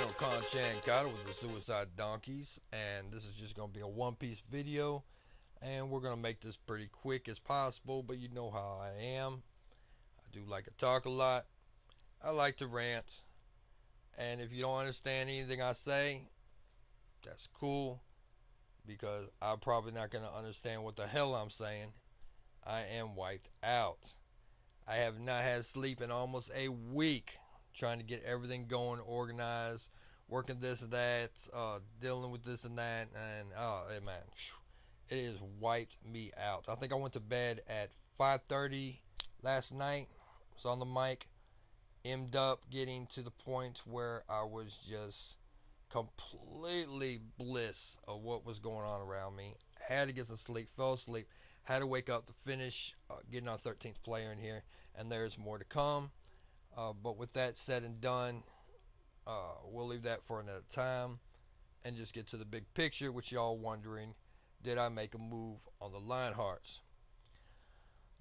Yo, Con-Chan Kata with the Suicide Donkeys, and this is just going to be a one-piece video, and we're going to make this pretty quick as possible, but you know how I am. I do like to talk a lot. I like to rant, and if you don't understand anything I say, that's cool, because I'm probably not going to understand what the hell I'm saying. I am wiped out. I have not had sleep in almost a week, trying to get everything going, organized, working this and that, dealing with this and that, and oh man, it has wiped me out. I think I went to bed at 5:30 last night. Was on the mic, ended up getting to the point where I was just completely bliss of what was going on around me. Had to get some sleep, fell asleep, had to wake up to finish getting our 13th player in here, and there's more to come. But with that said and done, we'll leave that for another time and just get to the big picture, which y'all wondering, did I make a move on the Lionhearts?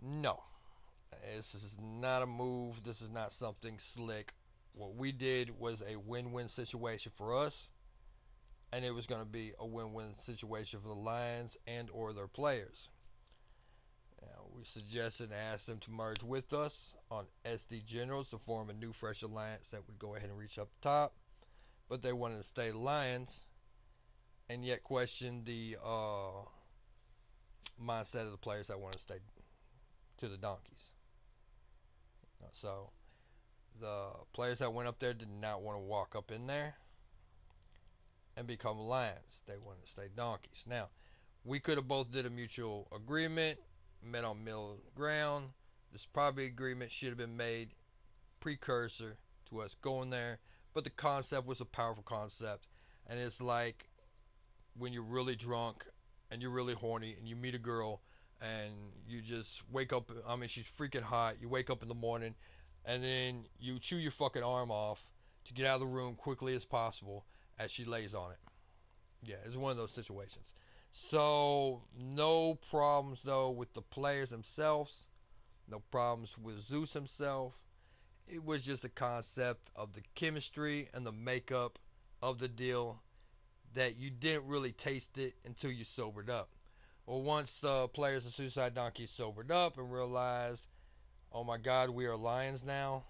No. This is not a move. This is not something slick. What we did was a win-win situation for us, and it was going to be a win-win situation for the Lions and or their players. Now, we suggested and asked them to merge with us on SD Generals to form a new fresh alliance that would go ahead and reach up top, but they wanted to stay Lions and yet question the mindset of the players that want to stay to the Donkeys. So the players that went up there did not want to walk up in there and become Lions. They wanted to stay Donkeys. Now, we could have both did a mutual agreement, met on middle ground. This probably agreement should have been made precursor to us going there, but the concept was a powerful concept, and it's like when you're really drunk and you're really horny and you meet a girl and you just wake up, I mean, she's freaking hot, you wake up in the morning and then you chew your fucking arm off to get out of the room quickly as possible as she lays on it. Yeah, it's one of those situations. So no problems though with the players themselves, no problems with Zeus himself. It was just a concept of the chemistry and the makeup of the deal that you didn't really taste it until you sobered up. Well, once the players of Suicide Donkeys sobered up and realized, oh my God, we are Lions now.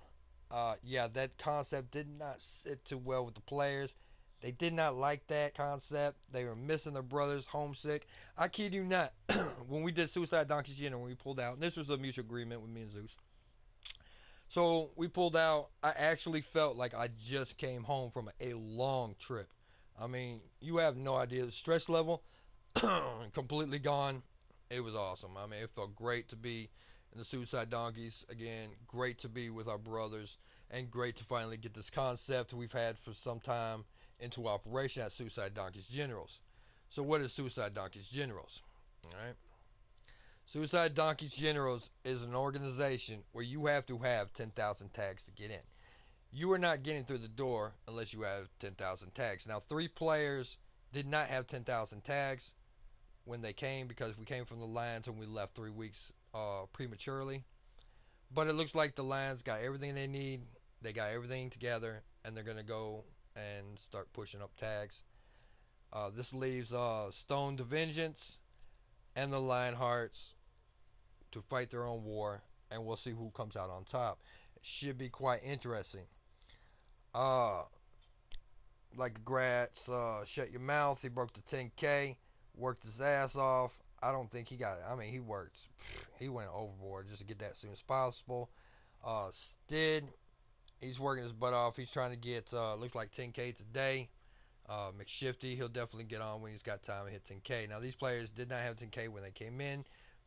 Yeah, that concept did not sit too well with the players. They did not like that concept. They were missing their brothers, homesick. I kid you not. When we did Suicide Donkeys General, when we pulled out, and this was a mutual agreement with me and Zeus. So we pulled out. I actually felt like I just came home from a long trip. I mean, you have no idea the stress level completely gone. It was awesome. I mean, it felt great to be in the Suicide Donkeys again. Great to be with our brothers, and great to finally get this concept we've had for some time into operation at Suicide Donkeys Generals. So, what is Suicide Donkeys Generals? All right. Suicide Donkeys Generals is an organization where you have to have 10,000 tags to get in. You are not getting through the door unless you have 10,000 tags. Now, 3 players did not have 10,000 tags when they came because we came from the Lions and we left 3 weeks prematurely. But it looks like the Lions got everything they need. They got everything together, and they're going to go and start pushing up tags. This leaves Stone to Vengeance and the Lionhearts to fight their own war, and we'll see who comes out on top. It should be quite interesting. Uh, like Gratz, shut your mouth. He broke the 10K, worked his ass off. I don't think he got it. I mean, he worked. He went overboard just to get that as soon as possible. Stid, he's working his butt off. He's trying to get, looks like 10K today. McShifty, he'll definitely get on when he's got time to hit 10K. Now, these players did not have 10K when they came in,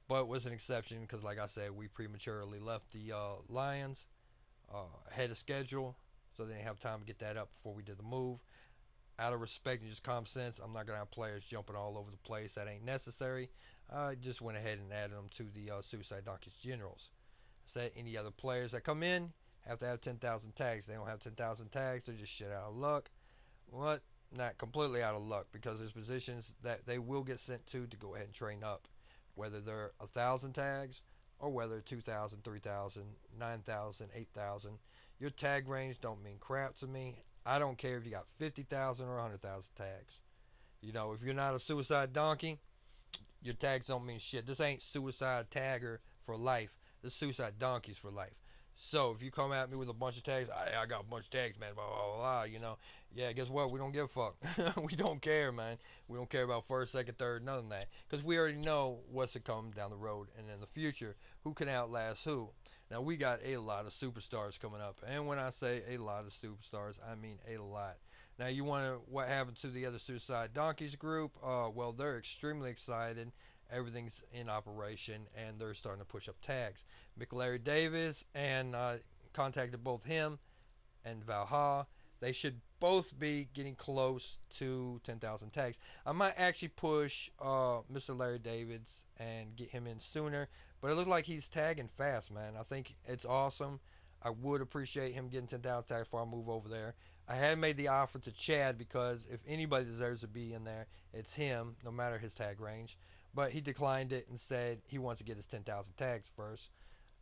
but it was an exception because, like I said, we prematurely left the Lions ahead of schedule, so they didn't have time to get that up before we did the move. Out of respect and just common sense, I'm not going to have players jumping all over the place. That ain't necessary. I just went ahead and added them to the Suicide Donkeys Generals. I said any other players that come in have to have 10,000 tags. They don't have 10,000 tags, they're just shit out of luck. What? Not completely out of luck, because there's positions that they will get sent to go ahead and train up, whether they're 1,000 tags or whether 2,000, 3,000, 9,000, 8,000. Your tag range don't mean crap to me. I don't care if you got 50,000 or 100,000 tags. You know, if you're not a suicide donkey, your tags don't mean shit. This ain't suicide tagger for life. This is suicide donkeys for life. So if you come at me with a bunch of tags, I got a bunch of tags, man, blah, blah, blah, you know. Yeah, guess what? We don't give a fuck. We don't care, man. We don't care about first, second, third, none of that. Because we already know what's to come down the road and in the future. Who can outlast who? Now, we got a lot of superstars coming up. And when I say a lot of superstars, I mean a lot. Now, you wonder what happened to the other Suicide Donkeys group? Well, they're extremely excited. Everything's in operation, and they're starting to push up tags. Larry Davis and contacted both him and Valhalla. They should both be getting close to 10,000 tags. I might actually push Mr. Larry Davis and get him in sooner, but it looks like he's tagging fast, man. I think it's awesome. I would appreciate him getting 10,000 tags before I move over there. I had made the offer to Chad because if anybody deserves to be in there, it's him, no matter his tag range. But he declined it and said he wants to get his 10,000 tags first,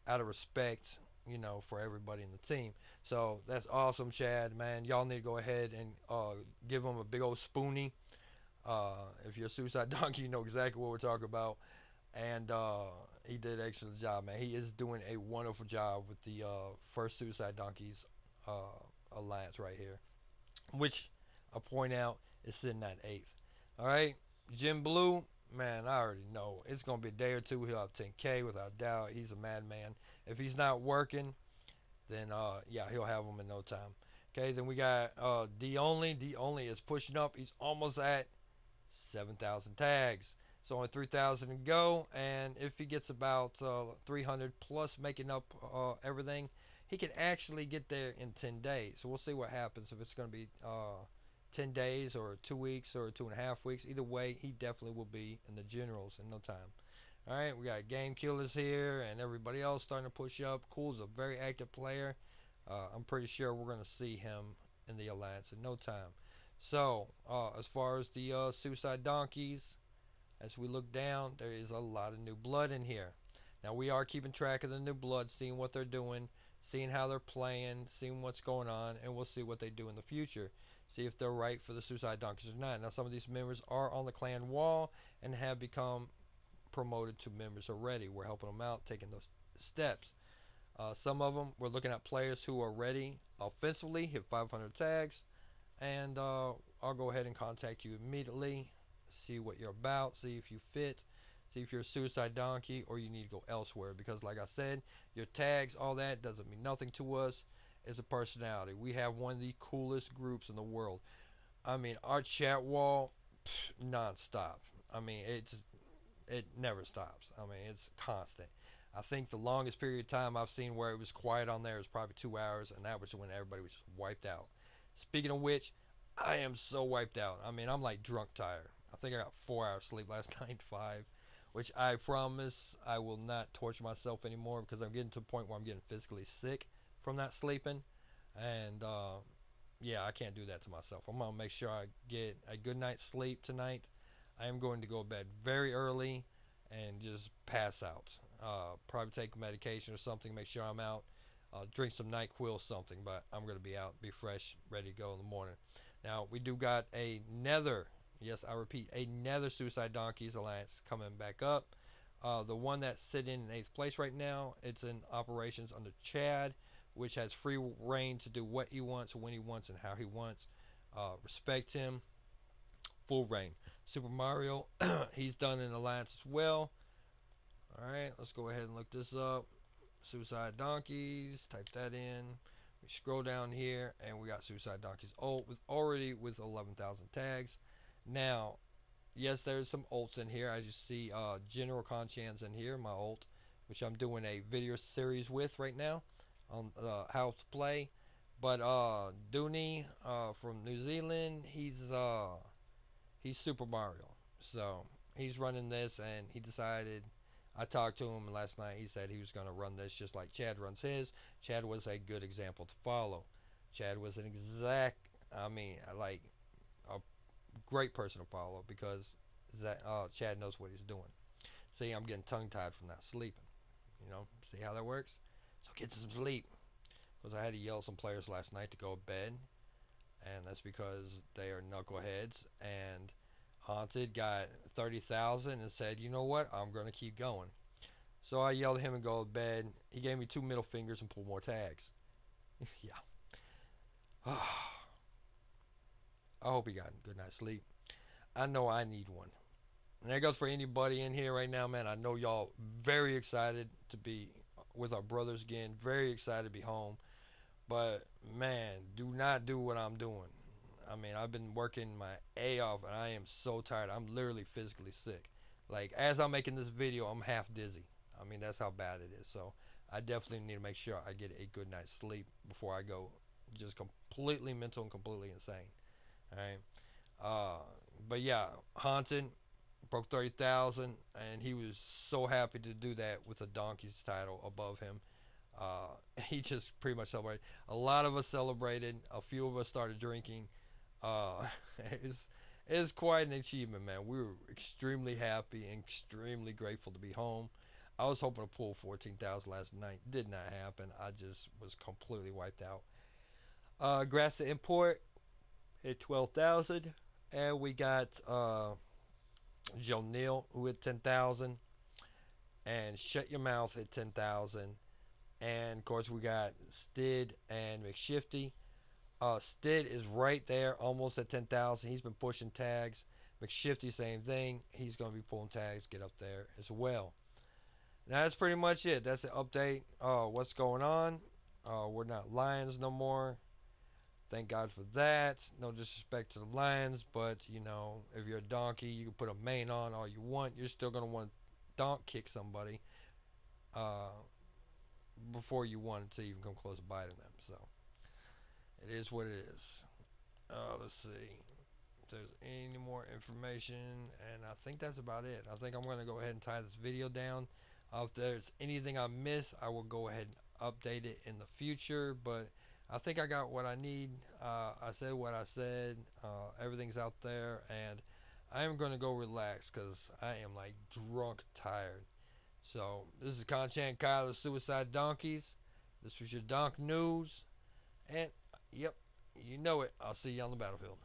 out of respect, you know, for everybody in the team. So that's awesome, Chad, man. Y'all need to go ahead and give him a big old spoonie. If you're a Suicide Donkey, you know exactly what we're talking about. And he did an excellent job, man. He is doing a wonderful job with the first Suicide Donkeys alliance right here, which I point out is sitting at eighth. All right, Jim Blue, man, I already know it's gonna be a day or two. He'll have 10K without doubt. He's a madman. If he's not working, then yeah, he'll have them in no time. Okay, then we got D Only. D Only is pushing up. He's almost at 7,000 tags. It's only 3,000 to go, and if he gets about 300 plus, making up everything, he can actually get there in 10 days. So we'll see what happens if it's going to be 10 days or 2 weeks or 2.5 weeks. Either way, he definitely will be in the generals in no time. All right, we got Game Killers here and everybody else starting to push up. Cool's a very active player. I'm pretty sure we're going to see him in the Alliance in no time. So, as far as the Suicide Donkeys, as we look down, there is a lot of new blood in here. Now, we are keeping track of the new blood, seeing what they're doing, seeing how they're playing, seeing what's going on, and we'll see what they do in the future. See if they're right for the Suicide Donkeys or not. Now, some of these members are on the clan wall and have become promoted to members already. We're helping them out, taking those steps. Some of them, we're looking at players who are ready offensively, hit 500 tags, and I'll go ahead and contact you immediately, see what you're about, see if you fit, see if you're a Suicide Donkey or you need to go elsewhere. Because like I said, your tags, all that doesn't mean nothing to us. It's a personality. We have one of the coolest groups in the world. I mean, our chat wall, non-stop. I mean, it never stops. I mean, it's constant. I think the longest period of time I've seen where it was quiet on there was probably 2 hours, and that was when everybody was just wiped out. Speaking of which, I am so wiped out. I mean, I'm like drunk tired. I think I got 4 hours sleep last night, 5, which I promise I will not torture myself anymore because I'm getting to a point where I'm getting physically sick from not sleeping, and yeah, I can't do that to myself. I'm gonna make sure I get a good night's sleep tonight. I am going to go to bed very early and just pass out. Probably take medication or something, make sure I'm out. Drink some NyQuil or something, but I'm going to be out, be fresh, ready to go in the morning. Now, we do got another, yes, I repeat, another Suicide Donkeys Alliance coming back up. The one that's sitting in 8th place right now, it's in operations under Chad, which has free reign to do what he wants, when he wants, and how he wants. Respect him. Full reign. Super Mario, he's done an alliance as well. Alright, let's go ahead and look this up. Suicide Donkeys, type that in. We scroll down here and we got Suicide Donkeys ult with already with 11,000 tags. Now, yes, there's some ults in here. As you see, General Conchan's in here, my ult, which I'm doing a video series with right now on how to play. But Dooney from New Zealand, he's Super Mario. So he's running this, and he decided. I talked to him last night. He said he was going to run this just like Chad runs his. Chad was a good example to follow. Chad was an exact, I mean, like a great person to follow because Chad knows what he's doing. See, I'm getting tongue-tied from not sleeping. You know, see how that works? So get some sleep. Because I had to yell some players last night to go to bed. and that's because they are knuckleheads. And Haunted got 30,000 and said, "You know what? I'm gonna keep going." So I yelled at him and go to bed. He gave me two middle fingers and pulled more tags. Yeah. I hope he got a good night's sleep. I know I need one. And that goes for anybody in here right now, man. I know y'all very excited to be with our brothers again. Very excited to be home. But man, do not do what I'm doing. I mean, I've been working my A off and I am so tired. I'm literally physically sick. Like, as I'm making this video, I'm half dizzy. I mean, that's how bad it is. So I definitely need to make sure I get a good night's sleep before I go just completely mental and completely insane. All right. Uh, but yeah, Haunted broke 30,000, and he was so happy to do that with a Donkey's title above him. He just pretty much celebrated. A lot of us celebrated. A few of us started drinking. Uh, it's it's quite an achievement, man. We were extremely happy and extremely grateful to be home. I was hoping to pull 14,000 last night. Did not happen. I just was completely wiped out. Grass to import hit 12,000, and we got Joe Neal who hit 10,000, and Shut Your Mouth at 10,000, and of course we got Stid and McShifty. Stid is right there, almost at 10,000. He's been pushing tags. McShifty, same thing. He's going to be pulling tags, get up there as well. Now, that's pretty much it. That's the update. What's going on? We're not lions no more. Thank God for that. No disrespect to the lions, but you know, if you're a donkey, you can put a mane on all you want. You're still going to want to donk kick somebody uh, before you want to even come close to biting them. So it is what it is. Let's see if there's any more information, and I think that's about it. I think I'm going to go ahead and tie this video down. If there's anything I miss, I will go ahead and update it in the future, but I think I got what I need. I said what I said. Everything's out there, and I am going to go relax because I am like drunk tired. So this is Conchant Kyle of Suicide Donkeys. This was your Donk News, and yep, you know it. I'll see you on the battlefield.